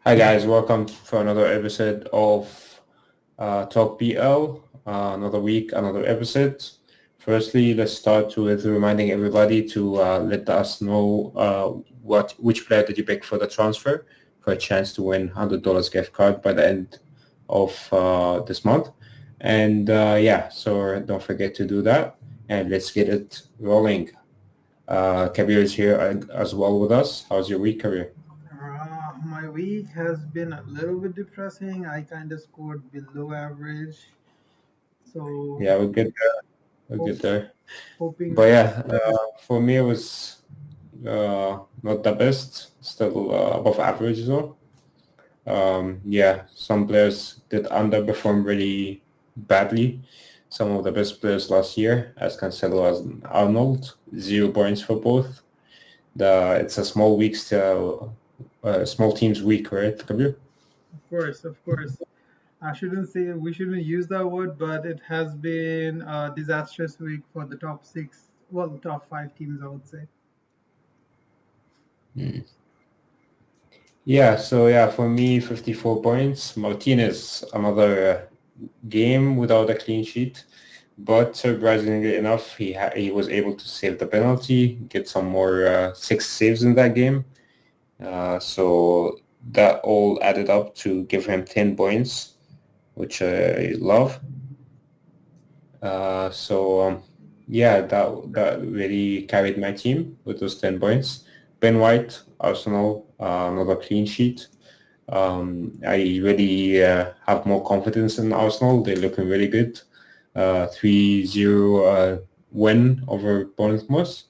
Hi guys, welcome for another episode of Talk BL. Another week, another episode. Firstly, let's start with reminding everybody to let us know which player did you pick for the transfer for a chance to win $100 gift card by the end of this month. And so don't forget to do that. And let's get it rolling. Kabir is here as well with us. How's your week, Kabir? My week has been a little bit depressing. I kind of scored below average, so Yeah, we'll get there. We'll hope, get there. hoping. But yeah, for me it was not the best, still above average though. Some players did underperform really badly. Some of the best players last year, as Cancelo as Arnold, 0 points for both. It's a small teams week, right, Kabir? Of course. I shouldn't say we shouldn't use that word, but it has been a disastrous week for the top six, well, top five teams, I would say. Mm. Yeah, for me, 54 points. Martinez, another game without a clean sheet. But surprisingly enough, he was able to save the penalty, get some more 6 saves in that game. So that all added up to give him 10 points, which I love. Uh, so um, that really carried my team with those 10 points. Ben White, Arsenal, another clean sheet. I really have more confidence in Arsenal. They're looking really good. 3-0 win over Bournemouth.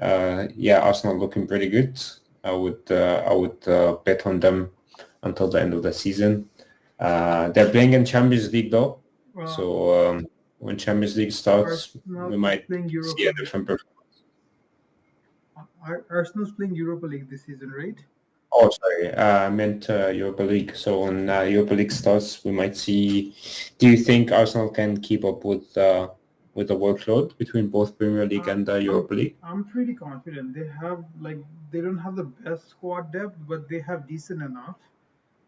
Arsenal looking pretty good. I would bet on them until the end of the season. They're playing in Champions League though, Uh, so when Champions League starts, Arsenal we is might playing see Europa a League. different performance. Arsenal's playing Europa League this season, right? Oh, sorry, I meant Europa League. So when Europa League starts, we might see. Do you think Arsenal can keep up with the workload between both Premier League Uh, and the I'm Europa League? I'm pretty confident. They don't have the best squad depth, but they have decent enough.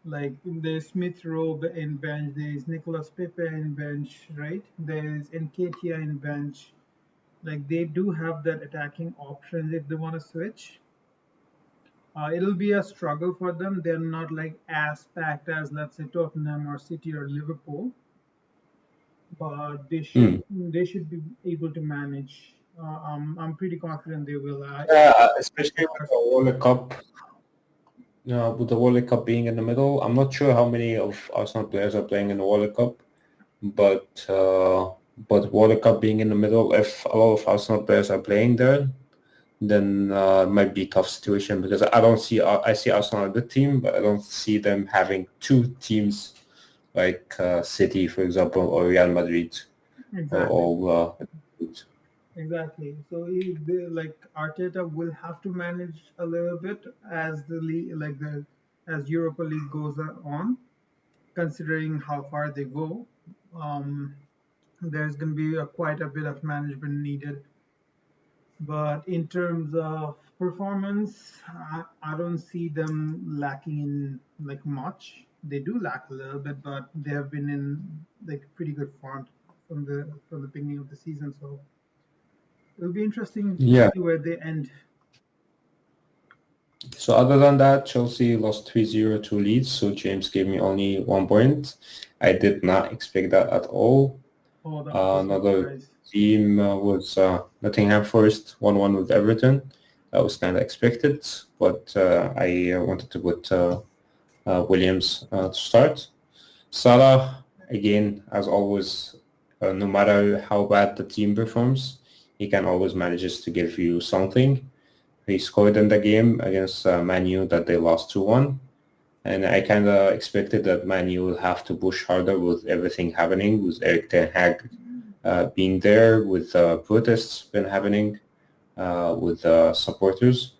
Like there's Smith Rowe in bench, there's Nicolas Pepe in bench, right? There's Nketiah in bench. Like they do have that attacking options if they want to switch. It'll be a struggle for them. They're not like as packed as let's say Tottenham or City or Liverpool, but Hmm. they should be able to manage. I'm pretty confident they will. Yeah, I especially think with the World Cup. With the World Cup being in the middle, I'm not sure how many of Arsenal players are playing in the World Cup, but World Cup being in the middle, if a lot of Arsenal players are playing there, then it might be a tough situation because I see Arsenal a good team, but I don't see them having two teams like City, for example, or Real Madrid, or exactly. all. Exactly. So like Arteta will have to manage a little bit as the league, like the as Europa League goes on, considering how far they go. Um, there's going to be quite a bit of management needed. But in terms of performance, I don't see them lacking in like much. They do lack a little bit, but they have been in like pretty good form from the beginning of the season. So it'll be interesting to Yeah. see where they end. So other than that, Chelsea lost 3-0 to Leeds, so James gave me only 1 point. I did not expect that at all. Oh, that was a Another surprise. team was Nottingham Forest, 1-1 with Everton. That was kind of expected, but I wanted to put Williams to start. Salah, again, as always, no matter how bad the team performs, he can always manages to give you something. He scored in the game against Man U that they lost 2-1. And I kind of expected that Man U will have to push harder with everything happening, with Eric Ten Hag being there, with protests been happening, with supporters.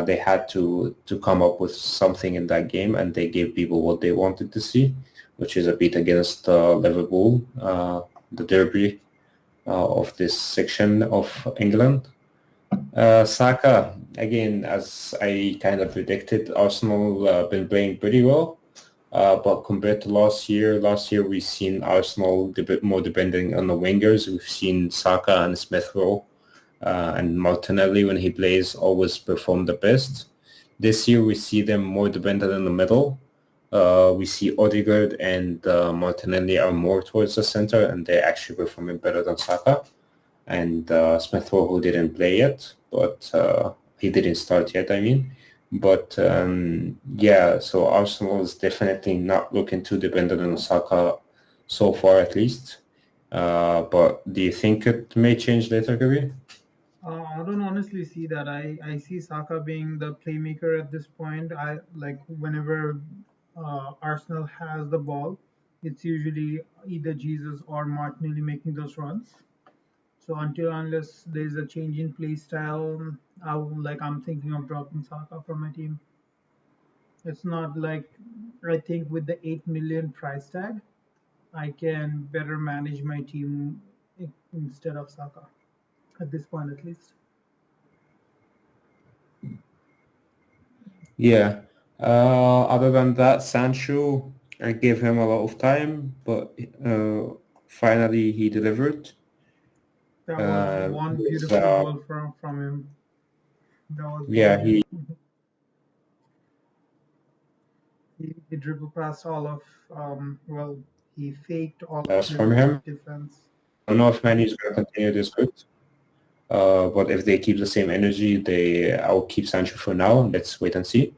They had to come up with something in that game, and they gave people what they wanted to see, which is a beat against Liverpool, the derby of this section of England. Saka, again, as I kind of predicted, Arsenal been playing pretty well. But compared to last year we've seen Arsenal a bit more depending on the wingers. We've seen Saka and Smith Rowe and Martinelli when he plays always perform the best. This year we see them more dependent in the middle. We see Odegaard and Martinelli are more towards the center, and they're actually performing better than Saka. And Smith Rowe, who didn't play yet, but he didn't start yet, I mean. But yeah, so Arsenal is definitely not looking too dependent on Saka so far, at least. But do you think it may change later, Kabir? I don't honestly see that. I see Saka being the playmaker at this point. I like whenever Arsenal has the ball, it's usually either Jesus or Martinelli making those runs. So until unless there's a change in play style, I'm thinking of dropping Saka from my team. It's not like I think with the 8 million price tag, I can better manage my team instead of Saka at this point at least. Yeah. Other than that, Sancho, I gave him a lot of time, but finally he delivered. That was one With, beautiful goal from him. That was yeah, brilliant. he He dribbled past all of well, he faked all of lost from Liverpool's him. defense. I don't know if Man is going to continue this good. But if they keep the same energy, I'll keep Sancho for now. Let's wait and see.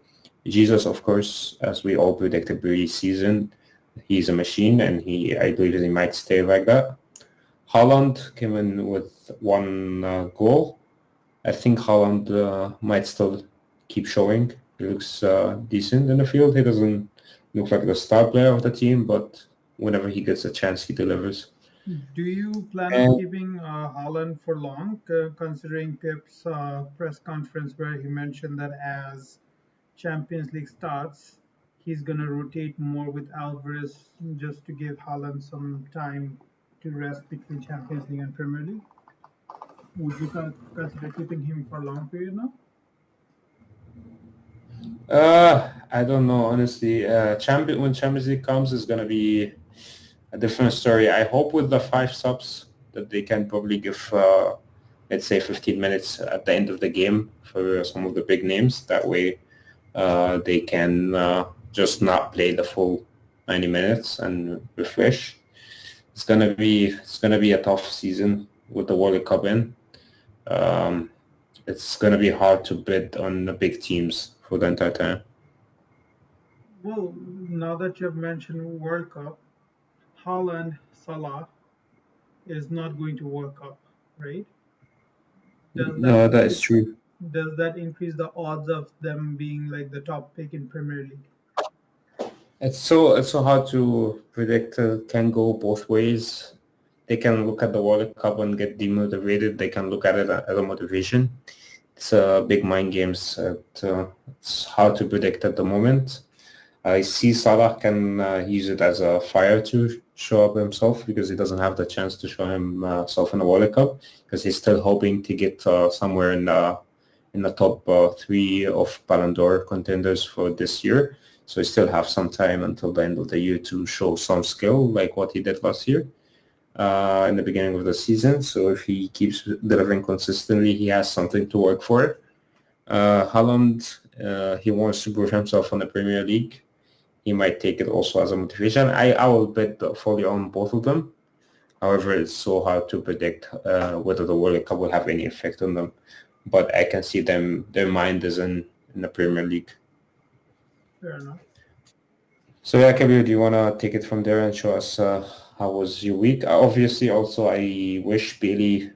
Jesus, of course, as we all predicted pre-season, he's a machine, and I believe he might stay like that. Haaland came in with one goal. I think Haaland might still keep showing. He looks decent in the field. He doesn't look like the star player of the team, but whenever he gets a chance, he delivers. Do you plan on And keeping Haaland for long, considering Pep's press conference where he mentioned that as Champions League starts, he's going to rotate more with Alvarez just to give Haaland some time to rest between Champions League and Premier League? Would you consider keeping him for a long period now? I don't know, honestly. When Champions League comes, it's gonna be a different story. I hope with the five subs that they can probably give, let's say, 15 minutes at the end of the game for some of the big names. That way, they can just not play the full 90 minutes and refresh. It's gonna be a tough season with the World Cup in. Um, it's gonna be hard to bid on the big teams for the entire time. Well, now that you've mentioned World Cup, Haaland, Salah is not going to World Cup, right? Does that No, that is true. increase the odds of them being like the top pick in Premier League? It's so hard to predict. Can go both ways. They can look at the World Cup and get demotivated. They can look at it as a motivation. It's big mind games. It's hard to predict at the moment. I see Salah can use it as a fire to show up himself because he doesn't have the chance to show himself in the World Cup because he's still hoping to get somewhere in the top three of Ballon d'Or contenders for this year. So he still have some time until the end of the year to show some skill like what he did last year in the beginning of the season. So if he keeps delivering consistently, he has something to work for. Haaland, he wants to prove himself on the Premier League. He might take it also as a motivation. I will bet fully on both of them. However, it's so hard to predict whether the World Cup will have any effect on them. But I can see their mind is in the Premier League. Fair enough. So yeah, Kabir, do you want to take it from there and show us how was your week? Obviously, also I wish Bailey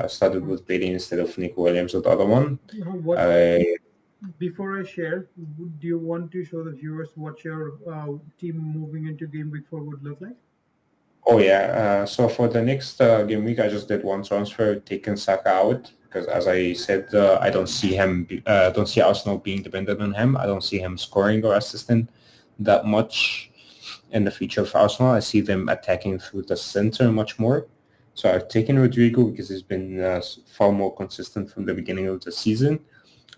started with Bailey instead of Nick Williams or the other one. What I before I share, do you want to show the viewers what your team moving into game week 4 would look like? Oh yeah. So for the next game week, I just did one transfer, taking Saka out because, as I said, I don't see don't see Arsenal being dependent on him. I don't see him scoring or assisting that much in the future of Arsenal. I see them attacking through the center much more. So I've taken Rodrigo because he's been far more consistent from the beginning of the season.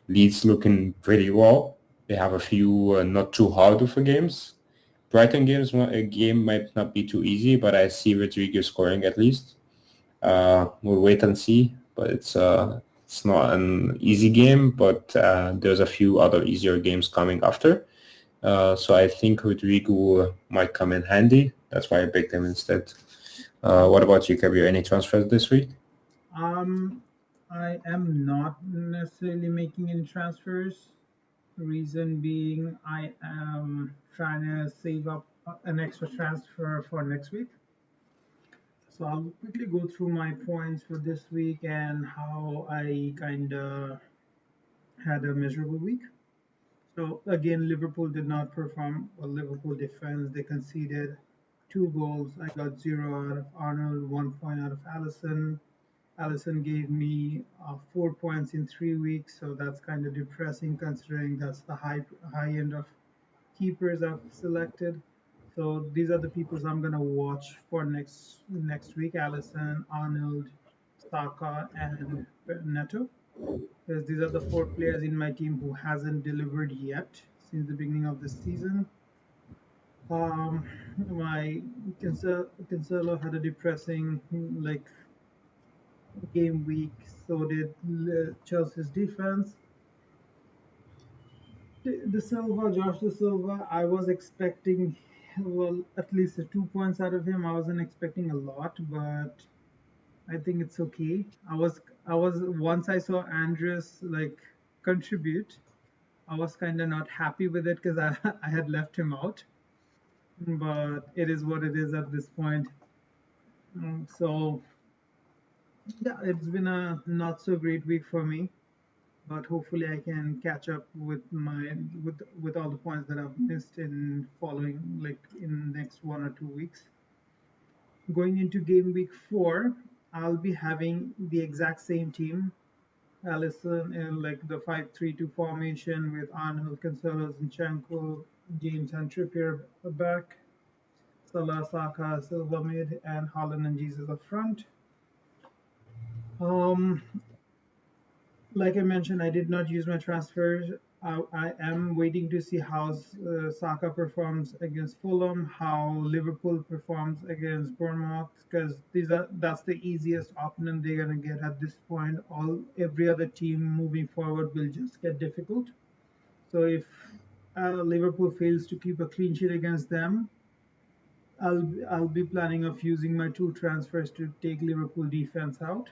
Leeds looking pretty well. They have a few not too hard of a games. Brighton games a game might not be too easy, but I see Rodrigo scoring at least. We'll wait and see, but it's not an easy game, but there's a few other easier games coming after. So I think Rodrigo might come in handy. That's why I picked him instead. What about you? Have you any transfers this week? Um, I am not necessarily making any transfers. Reason being, I am trying to save up an extra transfer for next week. So I'll quickly go through my points for this week and how I kind of had a miserable week. So again, Liverpool did not perform well. Liverpool defense, they conceded 2 goals. I got 0 out of Arnold, 1 point out of Allison. Allison gave me 4 points in 3 weeks, so that's kind of depressing considering that's the high end of keepers I've selected. So these are the people I'm gonna watch for next week: Allison, Arnold, Saka, and Neto, because these are the 4 players in my team who hasn't delivered yet since the beginning of the season. My Cancelo had a depressing game week. So did Chelsea's defense. De Silva, Josh De Silva, I was expecting, well, at least 2 points out of him. I wasn't expecting a lot, but I think it's okay. I was once I saw Andres contribute, I was kind of not happy with it because I I had left him out. But it is what it is at this point. So yeah, it's been a not so great week for me. But hopefully I can catch up with with all the points that I've missed in following in next 1 or 2 weeks. Going into game week 4, I'll be having the exact same team. Allison in the 5-3-2 formation with Arnold, Cancelo, Zinchenko, James and Trippier back, Salah, Saka, Silva mid, and Holland and Jesus up front. Um, Like I mentioned, I did not use my transfers. I am waiting to see how Saka performs against Fulham, how Liverpool performs against Bournemouth, because that's the easiest opponent they're gonna get at this point. Every other team moving forward will just get difficult. So if Liverpool fails to keep a clean sheet against them, I'll be planning of using my two transfers to take Liverpool defense out.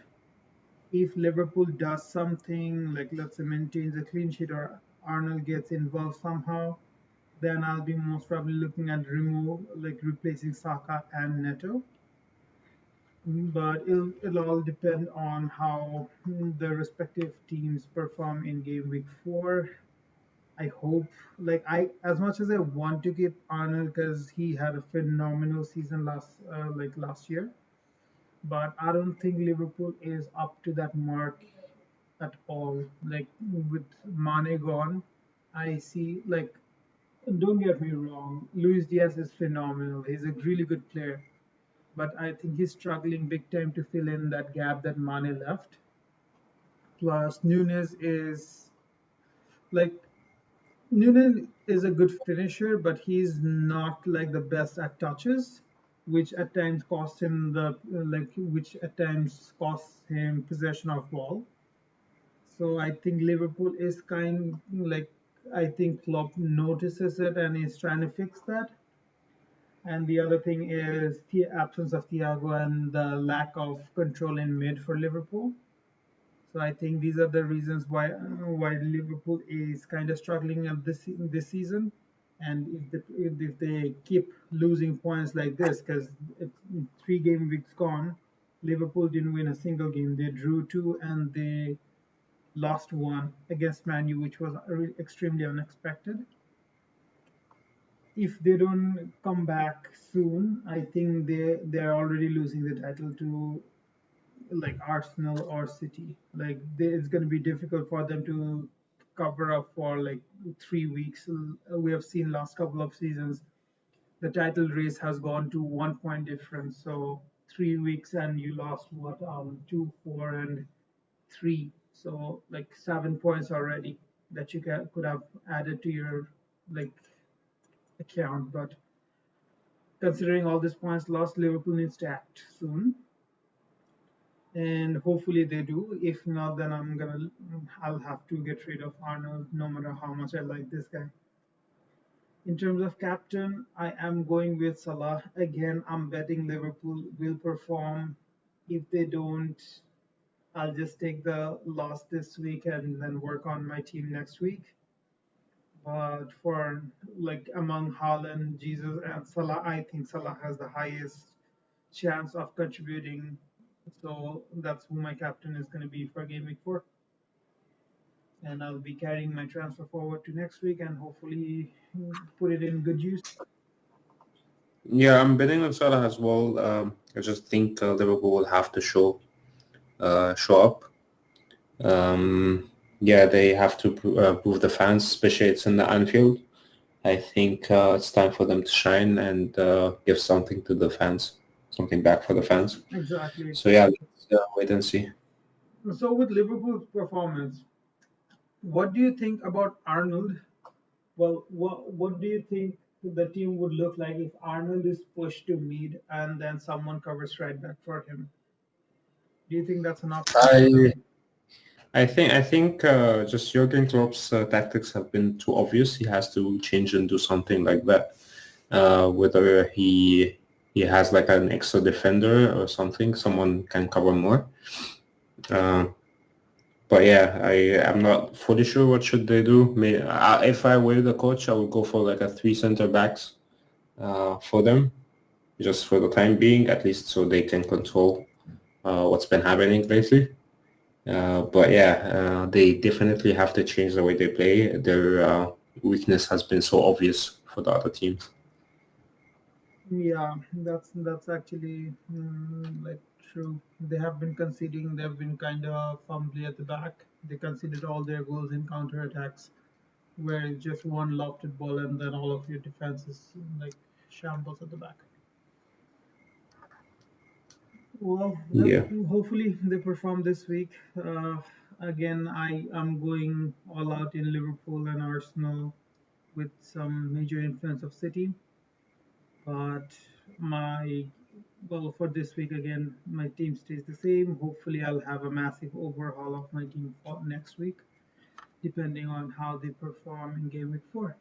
If Liverpool does something like, let's say, maintains a clean sheet or Arnold gets involved somehow, then I'll be most probably looking at replacing Saka and Neto. But it'll all depend on how the respective teams perform in game week 4. I hope, I as much as I want to keep Arnold because he had a phenomenal season last year, but I don't think Liverpool is up to that mark at all. Like with Mane gone, I see don't get me wrong, Luis Diaz is phenomenal. He's a really good player, but I think he's struggling big time to fill in that gap that Mane left. Plus, like Nunez is a good finisher, but he's not like the best at touches, which at times costs him which at times costs him possession of ball. So I think Liverpool is I think Klopp notices it and is trying to fix that. And the other thing is the absence of Thiago and the lack of control in mid for Liverpool. So I think these are the reasons why Liverpool is kind of struggling at this season. And if they keep losing points like this, because 3 game weeks gone, Liverpool didn't win a single game. They drew two and they lost one against Manu, which was extremely unexpected. If they don't come back soon, I think they're already losing the title to Arsenal or City. It's going to be difficult for them to cover up for 3 weeks. We have seen last couple of seasons the title race has gone to 1 point difference. So 3 weeks and you lost what, 2, 4, and 3. So like 7 points already that you could have added to your like account. But considering all these points lost, Liverpool needs to act soon, and hopefully they do. If not, then I'll have to get rid of Arnold, no matter how much I like this guy. In terms of captain, I am going with Salah. Again, I'm betting Liverpool will perform. If they don't, I'll just take the loss this week and then work on my team next week. But for like among Haaland, Jesus, and Salah, I think Salah has the highest chance of contributing. So that's who my captain is going to be for game week 4. And I'll be carrying my transfer forward to next week and hopefully put it in good use. Yeah, I'm betting on Salah as well. I just think Liverpool will have to show up. Yeah, they have to prove the fans, especially it's in the Anfield. I think it's time for them to shine and give something to the fans, something back for the fans. Exactly. So yeah, let's wait and see. So with Liverpool's performance, what do you think about Arnold? Well, what do you think the team would look like if Arnold is pushed to mid and then someone covers right back for him? Do you think that's an option? I I think just Jurgen Klopp's tactics have been too obvious. He has to change and do something like that. Whether he has like an extra defender or something, someone can cover more. Uh, but yeah, I'm not fully sure what should they do. If I were the coach, I would go for like a three center backs for them, just for the time being, at least so they can control what's been happening lately. But yeah, they definitely have to change the way they play. Their weakness has been so obvious for the other teams. Yeah, that's actually like true. They have been conceding. They've been kind of fumbly at the back. They conceded all their goals in counter attacks, where it's just one lofted ball and then all of your defense is like shambles at the back. Well, Yeah. hopefully they perform this week. Again, I am going all out in Liverpool and Arsenal with some major influence of City. But my for this week again, my team stays the same. Hopefully, I'll have a massive overhaul of my team for next week, depending on how they perform in game week 4.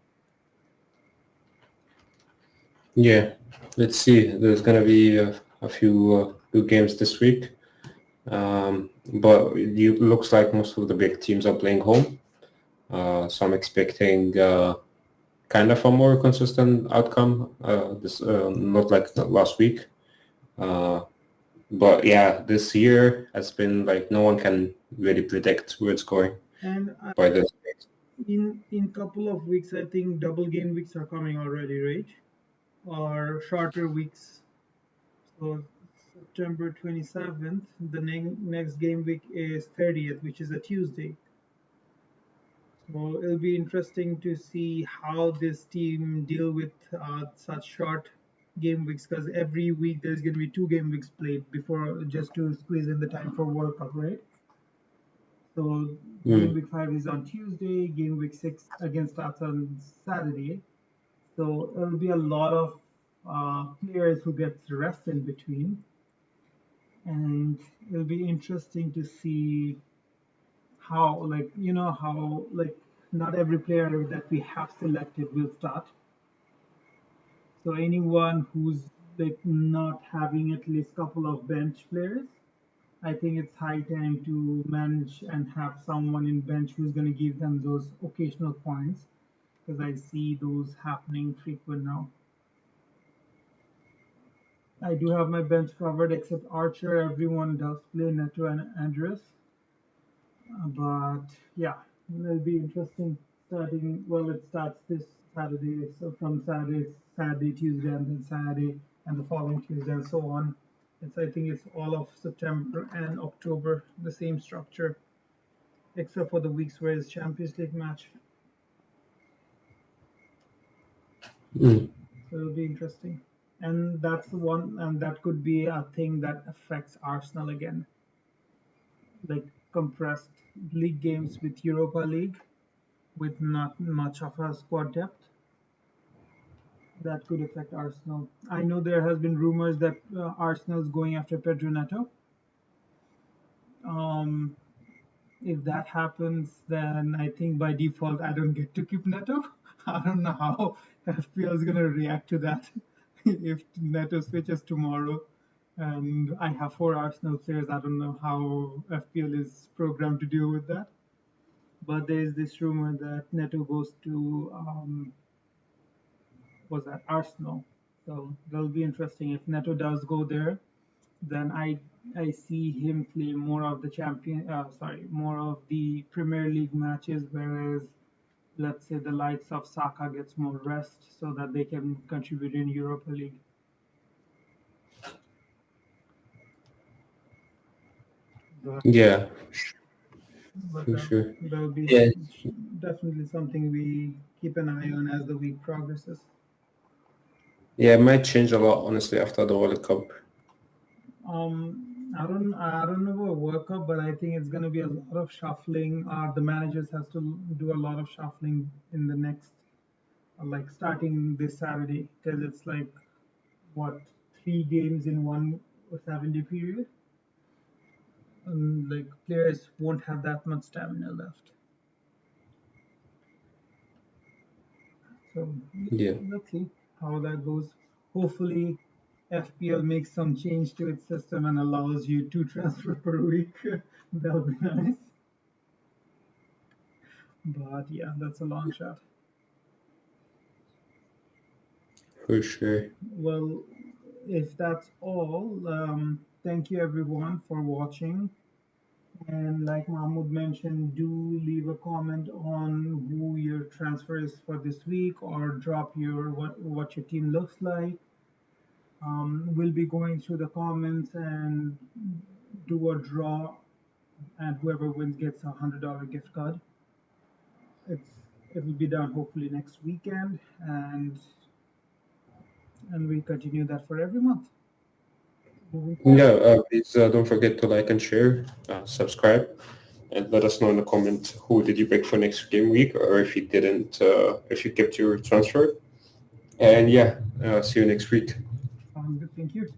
Yeah. Let's see. There's gonna be a few good games this week. But it looks like most of the big teams are playing home. So I'm expecting kind of a more consistent outcome. This not like the last week. Uh, but yeah, this year has been like no one can really predict where it's going And by this. in couple of weeks, I think double game weeks are coming already, right? Or shorter weeks. So September 27th, the next game week is 30th, which is a Tuesday. So it'll be interesting to see how this team deal with such short game weeks, because every week there's going to be 2 game weeks played before just to squeeze in the time for World Cup, right? So game Mm. week 5 is on Tuesday, game week 6 again starts on Saturday. So it'll be a lot of players who gets rest in between, and it'll be interesting to see how how not every player that we have selected will start. So anyone who's like not having at least couple of bench players, I think it's high time to manage and have someone in bench who's going to give them those occasional points, because I see those happening frequent now. I do have my bench covered except Archer. Everyone does play Neto and Andres. But yeah, it'll be interesting starting. Well, it starts this Saturday, so from Saturday, Tuesday, and then Saturday, and the following Tuesday, and so on. I think it's all of September and October, the same structure, except for the weeks where it's Champions League match. Mm. So it'll be interesting. And that's the one, and that could be a thing that affects Arsenal again, like compressed league games with Europa League with not much of a squad depth. That could affect Arsenal. I know there has been rumors that Arsenal is going after Pedro Neto. Um, if that happens, then I think by default I don't get to keep Neto. I don't know how FPL is gonna react to that if Neto switches tomorrow. And I have four Arsenal players. I don't know how FPL is programmed to deal with that. But there is this rumor that Neto goes to was that Arsenal. So that'll be interesting. If Neto does go there, then I see him play more of the more of the Premier League matches, whereas let's say the likes of Saka gets more rest so that they can contribute in Europa League. But Yeah, but for sure. that'll be Yeah, definitely something we keep an eye on as the week progresses. yeah, it might change a lot, honestly, after the World Cup. I don't know about World Cup, but I think it's going to be a lot of shuffling. The managers has to do a lot of shuffling in the next, like starting this Saturday, because it's like what, three games in one 70 period, and like players won't have that much stamina left. So Yeah, let's see how that goes. Hopefully, FPL makes some change to its system and allows you two transfer per week. That'll be nice. But yeah, that's a long shot. for sure. Well, if that's all, thank you everyone for watching. And like Mahmoud mentioned, do leave a comment on who your transfer is for this week, or drop your what your team looks like. We'll be going through the comments and do a draw, and whoever wins gets $100 gift card. It's it will be done hopefully next weekend, and we'll continue that for every month moving Yeah, forward. please don't forget to like and share, subscribe, and let us know in the comment who did you pick for next game week, or if you didn't, if you kept your transfer. And yeah, see you next week. Sounds good. Thank you.